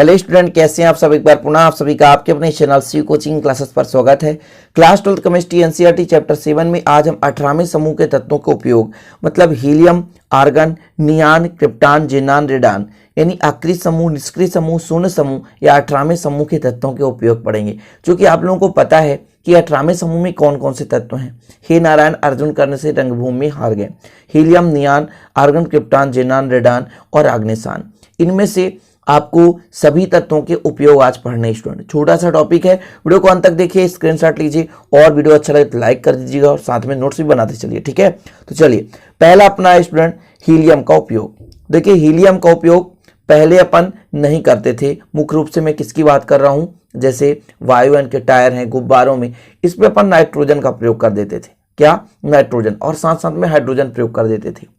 Hello student, कैसे हैं आप सब। एक बार पुनः आप सभी का आपके अपने चैनल सी कोचिंग क्लासेस पर स्वागत है। क्लास 12 केमिस्ट्री एनसीईआरटी चैप्टर 7 में आज हम 18वें समूह के तत्वों के उपयोग मतलब हीलियम, आर्गन, नियान, क्रिप्टान, जेनान, रेडान यानी सक्रिय समूह, निष्क्रिय समूह, शून्य समूह या 18वें समूह के तत्वों के उपयोग पढ़ेंगे। क्योंकि आप लोगों को पता है कि 18वें समूह में कौन कौन से तत्व हैं। हे नारायण, अर्जुन करने से रंगभूमि में हार गए। हीलियम, नियान, आर्गन, क्रिप्टान, जेनान, रेडान और आग्नेसान, इनमें से आपको सभी तत्वों के उपयोग आज पढ़ने। स्टूडेंट, छोटा सा टॉपिक है, वीडियो को अंत तक देखिए, स्क्रीनशॉट लीजिए और वीडियो अच्छा लगे तो लाइक कर दीजिएगा और साथ में नोट्स भी बनाते चलिए। ठीक है, तो चलिए पहला अपना है स्टूडेंट हीलियम का उपयोग। देखिए हीलियम का उपयोग पहले अपन नहीं करते थे। मुख्य रूप से मैं किसकी बात कर रहा हूं, जैसे वायुयान के टायर हैं, गुब्बारों में, इस पे अपन नाइट्रोजन का प्रयोग कर देते थे। क्या? नाइट्रोजन, और साथ साथ में हाइड्रोजन प्रयोग कर देते थे।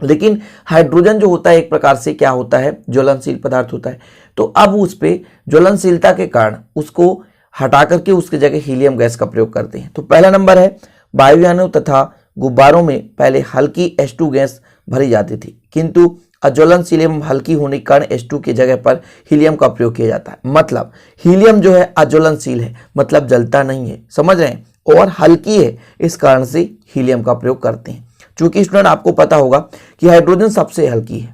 लेकिन हाइड्रोजन जो होता है एक प्रकार से क्या होता है, ज्वलनशील पदार्थ होता है। तो अब उस पे ज्वलनशीलता के कारण उसको हटा करके उसकी जगह हीलियम गैस का प्रयोग करते हैं। तो पहला नंबर है, वायुयानों तथा गुब्बारों में पहले हल्की H2 गैस भरी जाती थी, किंतु अज्वलनशील एवं हल्की होने के कारण H2 की जगह पर हीलियम का प्रयोग किया जाता है। मतलब हीलियम जो है अज्वलनशील है, मतलब जलता नहीं है, समझ रहे हैं, और हल्की है, इस कारण से हीलियम का प्रयोग करते हैं। चूंकि स्टूडेंट आपको पता होगा कि हाइड्रोजन सबसे हल्की है,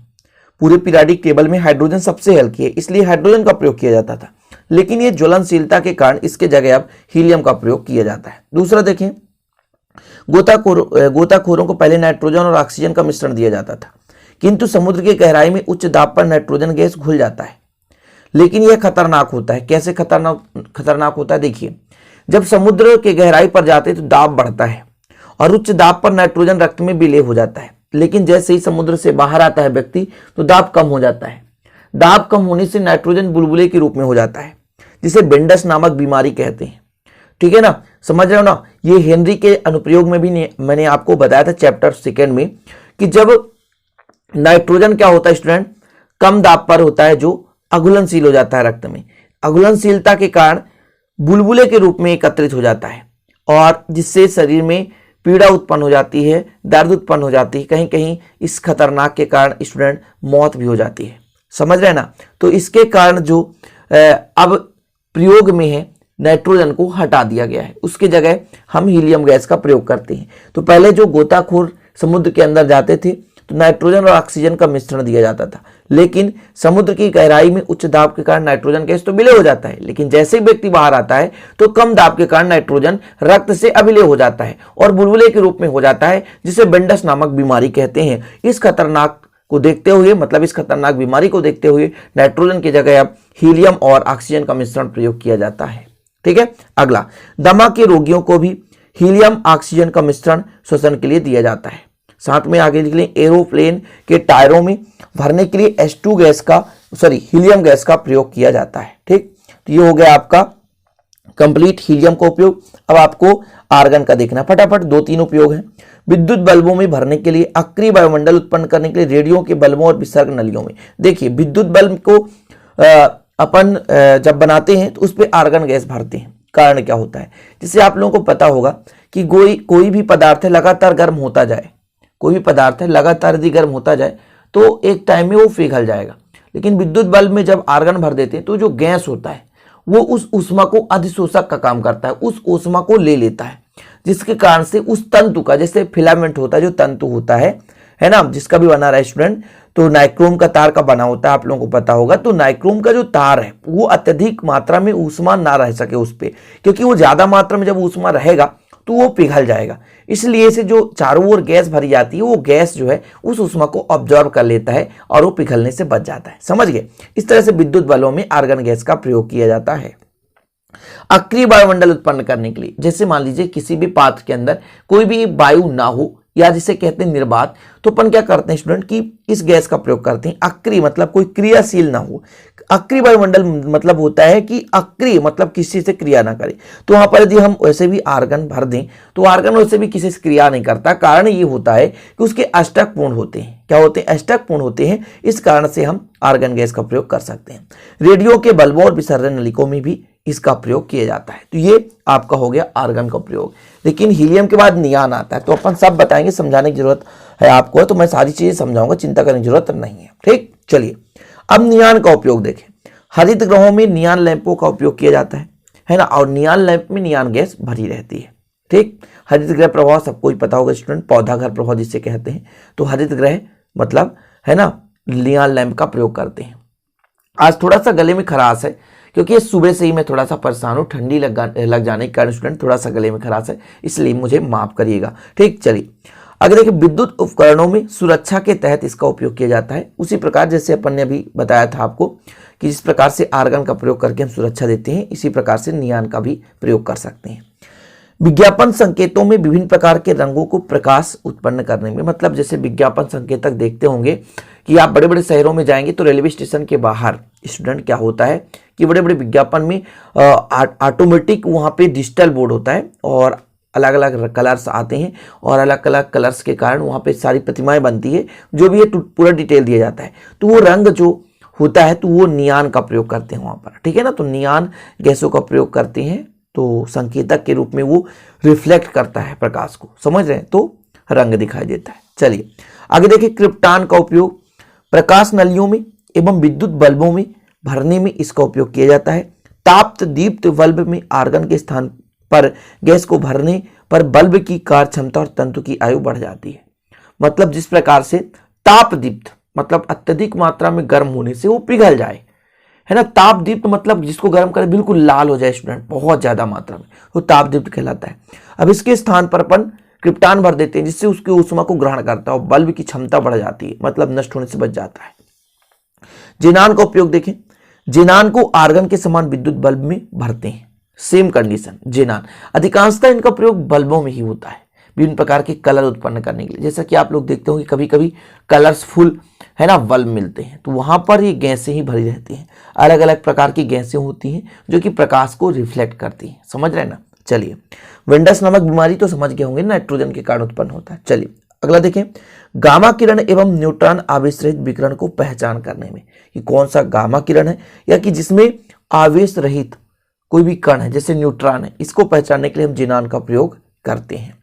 पूरे पीरियोडिक टेबल में हाइड्रोजन सबसे हल्की है, इसलिए हाइड्रोजन का प्रयोग किया जाता था। लेकिन ये ज्वलनशीलता के कारण इसके जगह अब हीलियम का प्रयोग किया जाता है। दूसरा देखें, गोताखोरों को पहले नाइट्रोजन और ऑक्सीजन का मिश्रण दिया जाता था, किंतु समुद्र की गहराई में उच्च दाब पर नाइट्रोजन गैस घुल जाता है। लेकिन यह खतरनाक होता है। कैसे खतरनाक होता है? देखिए, जब समुद्र के गहराई पर जाते हैं तो दाब बढ़ता है और उच्च दाब पर नाइट्रोजन रक्त में विलय हो जाता है। लेकिन जैसे ही समुद्र से बाहर आता है व्यक्ति तो दाब कम हो जाता है। दाब कम होने से नाइट्रोजन बुलबुले के रूप में हो जाता है, जिसे बेंडस नामक बीमारी कहते हैं। ठीक है ना, समझ रहे हो ना। ये हेनरी के अनुप्रयोग में भी मैंने आपको बताया था चैप्टर 2 में कि जब नाइट्रोजन क्या होता है स्टूडेंट, कम दाब पर होता है, जो अघुलनशील हो जाता है रक्त में। अघुलनशीलता के कारण बुलबुले के रूप में एकत्रित हो जाता है और जिससे शरीर में पीड़ा उत्पन्न हो जाती है, दर्द उत्पन्न हो जाती है, कहीं कहीं इस खतरनाक के कारण स्टूडेंट मौत भी हो जाती है। समझ रहे हैं ना। तो इसके कारण जो अब प्रयोग में है, नाइट्रोजन को हटा दिया गया है, उसकी जगह हम हीलियम गैस का प्रयोग करते हैं। तो पहले जो गोताखोर समुद्र के अंदर जाते थे तो नाइट्रोजन और ऑक्सीजन का मिश्रण दिया जाता था, लेकिन समुद्र की गहराई में उच्च दाब के कारण नाइट्रोजन गैस तो विलय हो जाता है, लेकिन जैसे ही व्यक्ति बाहर आता है तो कम दाब के कारण नाइट्रोजन रक्त से अविलय हो जाता है और बुलबुले के रूप में हो जाता है, जिसे बेंडस नामक बीमारी कहते हैं। इस खतरनाक को देखते हुए, मतलब इस खतरनाक बीमारी को देखते हुए नाइट्रोजन की जगह अब हीलियम और ऑक्सीजन का मिश्रण प्रयोग किया जाता है। ठीक है, अगला, दमा के रोगियों को भी हीलियम ऑक्सीजन का मिश्रण श्वसन के लिए दिया जाता है। साथ में आगे लिख लें, एरोप्लेन के टायरों में भरने के लिए हीलियम गैस का प्रयोग किया जाता है। ठीक, तो ये हो गया आपका कंप्लीट हीलियम का उपयोग। अब आपको आर्गन का देखना, फटाफट 2-3 उपयोग हैं। विद्युत बल्बों में भरने के लिए, अक्रिय वायुमंडल उत्पन्न करने के लिए, रेडियो के बल्बों और विसर्ग नलियों में। देखिए विद्युत बल्ब को अपन जब बनाते हैं तो उस पर आर्गन गैस भरते हैं। कारण क्या होता है, जिससे आप लोगों को पता होगा कि कोई भी पदार्थ है लगातार गर्म होता जाए, कोई भी पदार्थ है लगातार यदि गर्म होता जाए तो एक टाइम में वो पिघल जाएगा। लेकिन विद्युत बल्ब में जब आर्गन भर देते हैं तो जो गैस होता है वो उस ऊष्मा को अधिशोषक का काम करता है, उस ऊष्मा को ले लेता है, जिसके कारण से उस तंतु का, जैसे फिलामेंट होता है, जो तंतु होता है ना, जिसका भी बना रहा है स्टूडेंट, तो नाइक्रोम का तार का बना होता है, आप लोगों को पता होगा। तो नाइक्रोम का जो तार है वो अत्यधिक मात्रा में ऊष्मा ना रह सके उस पर, क्योंकि वो ज्यादा मात्रा में जब ऊष्मा रहेगा तो वो पिघल जाएगा। इसलिए से जो चारों ओर गैस भरी जाती है वो गैस जो है उस ऊष्मा को ऑब्जॉर्व कर लेता है और वो पिघलने से बच जाता है। समझ गए। इस तरह से विद्युत बल्बों में आर्गन गैस का प्रयोग किया जाता है। अक्रिय वायुमंडल उत्पन्न करने के लिए, जैसे मान लीजिए किसी भी पात्र के अंदर कोई भी वायु ना हो या जिसे कहते हैं निर्वात, तो अपन क्या करते हैं स्टूडेंट कि इस गैस का प्रयोग करते हैं। अक्रिय मतलब कोई क्रियाशील ना हो। अक्रिय वायुमंडल मतलब होता है कि अक्रिय मतलब किसी से क्रिया ना करे। तो वहां पर यदि हम वैसे भी आर्गन भर दें तो आर्गन वैसे भी किसी से क्रिया नहीं करता। कारण ये होता है कि उसके अष्टक पूर्ण होते हैं। क्या होते हैं? अष्टक पूर्ण होते हैं। इस कारण से हम आर्गन गैस का प्रयोग कर सकते हैं। रेडियो के बल्बों और विसर्जन नलिकों में भी इसका प्रयोग किया जाता है। तो ये आपका हो गया आर्गन का प्रयोग। लेकिन हीलियम के बाद नियान आता है, तो अपन सब बताएंगे, समझाने की जरूरत है आपको, तो मैं सारी चीजें समझाऊंगा, चिंता करने की जरूरत नहीं है। ठीक, चलिए अब नियान का उपयोग देखें। हरित ग्रहों में नियान लैंपों का उपयोग किया जाता है ना, और नियान लैंप में नियान गैस भरी रहती है। ठीक, हरित ग्रह प्रभाव सबको ही पता होगा स्टूडेंट, पौधा घर प्रभाव जिसे कहते हैं। तो हरित ग्रह मतलब है ना नियान लैंप का प्रयोग करते हैं। आज थोड़ा सा गले में खराश है क्योंकि सुबह से ही मैं थोड़ा सा परेशान हूँ, ठंडी लग जाने के कारण स्टूडेंट थोड़ा सा गले में खराश है, इसलिए मुझे माफ करिएगा। ठीक, चलिए अगर देखिए विद्युत उपकरणों में सुरक्षा के तहत इसका उपयोग किया जाता है। उसी प्रकार जैसे अपन ने अभी बताया था आपको कि जिस प्रकार से आर्गन का प्रयोग करके हम सुरक्षा देते हैं, इसी प्रकार से नियान का भी प्रयोग कर सकते हैं। विज्ञापन संकेतों में विभिन्न प्रकार के रंगों को प्रकाश उत्पन्न करने में, मतलब जैसे विज्ञापन संकेतक देखते होंगे कि आप बड़े बड़े शहरों में जाएंगे तो रेलवे स्टेशन के बाहर स्टूडेंट क्या होता है कि बड़े बड़े विज्ञापन में ऑटोमेटिक वहां पे डिजिटल बोर्ड होता है और अलग अलग कलर्स आते हैं और अलग अलग कलर्स के कारण वहां पे सारी प्रतिमाएं बनती है, जो भी है पूरा डिटेल दिया जाता है। तो वो रंग जो होता है तो वो नियान का प्रयोग करते हैं वहां पर, ठीक है ना। तो नियान गैसों का प्रयोग करते हैं, तो संकेतक के रूप में वो रिफ्लेक्ट करता है प्रकाश को, समझ रहे हैं, तो रंग दिखाई देता है। चलिए आगे देखिए, क्रिप्टान का उपयोग प्रकाश नलियों में एवं विद्युत बल्बों में भरने में इसका उपयोग किया जाता है। ताप्त दीप्त बल्ब में आर्गन के स्थान पर गैस को भरने पर बल्ब की कार्य क्षमता और तंतु की आयु बढ़ जाती है। मतलब जिस प्रकार से ताप दीप्त मतलब अत्यधिक मात्रा में गर्म होने से वो पिघल जाए, है ना। ताप दीप्त मतलब जिसको गर्म करे बिल्कुल लाल हो जाए स्टूडेंट, बहुत ज्यादा मात्रा में, वो ताप दीप्त कहलाता है। अब इसके स्थान पर अपन क्रिप्टान भर देते हैं जिससे उसकी ऊष्मा को ग्रहण करता है और बल्ब की क्षमता बढ़ जाती है, मतलब नष्ट होने से बच जाता है। जेनान का उपयोग देखें, जेनान को आर्गन के समान विद्युत बल्ब में भरते हैं। सेम कंडीशन, जेनान अधिकांशतः इनका प्रयोग बल्बों में ही होता है विभिन्न प्रकार के कलर उत्पन्न करने के लिए। जैसा कि आप लोग देखते हो कि कभी कभी कलर्सफुल है ना बल्ब मिलते हैं, तो वहां पर ये गैसें ही भरी रहती हैं, अलग अलग प्रकार की गैसें होती हैं जो कि प्रकाश को रिफ्लेक्ट करती हैं, समझ रहे हैं ना। चलिए, वेंडस नामक बीमारी तो समझ गए होंगे, नाइट्रोजन के कारण उत्पन्न होता है। चलिए अगला देखें, गामा किरण एवं न्यूट्रॉन आवेश रहित विकिरण को पहचान करने में, कि कौन सा गामा किरण है या कि जिसमें आवेश रहित कोई भी कण है जैसे न्यूट्रॉन है, इसको पहचानने के लिए हम जेनान का प्रयोग करते हैं।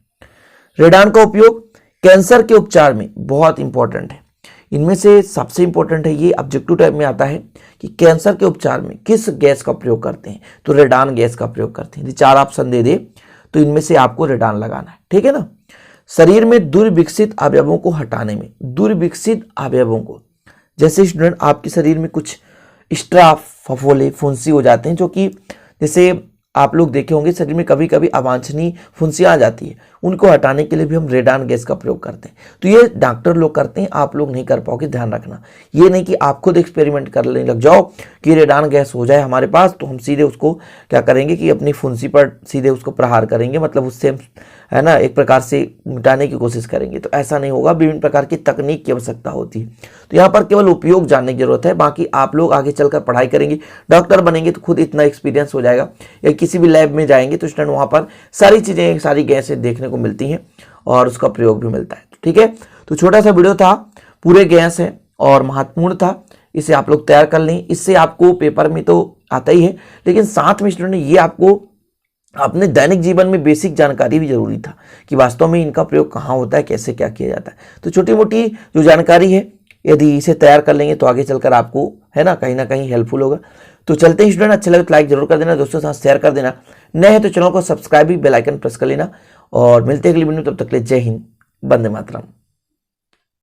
रेडान का उपयोग कैंसर के उपचार में बहुत इंपॉर्टेंट है। इनमें से सबसे इंपॉर्टेंट है, ये ऑब्जेक्टिव टाइप में आता है कि कैंसर के उपचार में किस गैस का प्रयोग करते हैं, तो रेडान गैस का प्रयोग करते हैं। यदि 4 ऑप्शन दे दे तो इनमें से आपको रेडान लगाना है, ठीक है ना। शरीर में दुर्विकसित अवयवों को हटाने में, दुर्विकसित अवयवों को, जैसे स्टूडेंट आपके शरीर में कुछ एक्स्ट्रा फफोले फुंसी हो जाते हैं, जो कि जैसे आप लोग देखे होंगे शरीर में कभी कभी अवांछनीय फुंसियां आ जाती है, उनको हटाने के लिए भी हम रेडान गैस का प्रयोग करते हैं। तो ये डॉक्टर लोग करते हैं, आप लोग नहीं कर पाओगे, ध्यान रखना। ये नहीं कि आप खुद एक्सपेरिमेंट करने लग जाओ कि रेडान गैस हो जाए हमारे पास तो हम सीधे उसको क्या करेंगे कि अपनी फुंसी पर सीधे उसको प्रहार करेंगे, मतलब उससे है ना एक प्रकार से मिटाने की कोशिश करेंगे, तो ऐसा नहीं होगा। विभिन्न प्रकार की तकनीक की आवश्यकता होती है, तो यहाँ पर केवल उपयोग जानने की जरूरत है। बाकी आप लोग आगे चलकर पढ़ाई करेंगे, डॉक्टर बनेंगे तो खुद इतना एक्सपीरियंस हो जाएगा, या किसी भी लैब में जाएंगे तो स्टूडेंट वहाँ पर सारी चीज़ें सारी गैसें देखने को मिलती हैं और उसका प्रयोग भी मिलता है, ठीक है। तो छोटा सा वीडियो था, पूरे गैस है और महत्वपूर्ण था, इसे आप लोग तैयार कर लें। इससे आपको पेपर में तो आता ही है, लेकिन साथ में स्टूडेंट ये आपको अपने दैनिक जीवन में बेसिक जानकारी भी जरूरी था कि वास्तव में इनका प्रयोग कहाँ होता है, कैसे क्या किया जाता है। तो छोटी मोटी जो जानकारी है यदि इसे तैयार कर लेंगे तो आगे चलकर आपको है ना कहीं हेल्पफुल होगा। तो चलते हैं स्टूडेंट, अच्छा लगे तो लाइक जरूर कर देना, दोस्तों के साथ शेयर कर देना, नए हैं तो चैनल को सब्सक्राइब भी बेल आइकन प्रेस कर लेना और मिलते हैं अगली वीडियो में। तब तक के लिए जय हिंद, वंदे मातरम।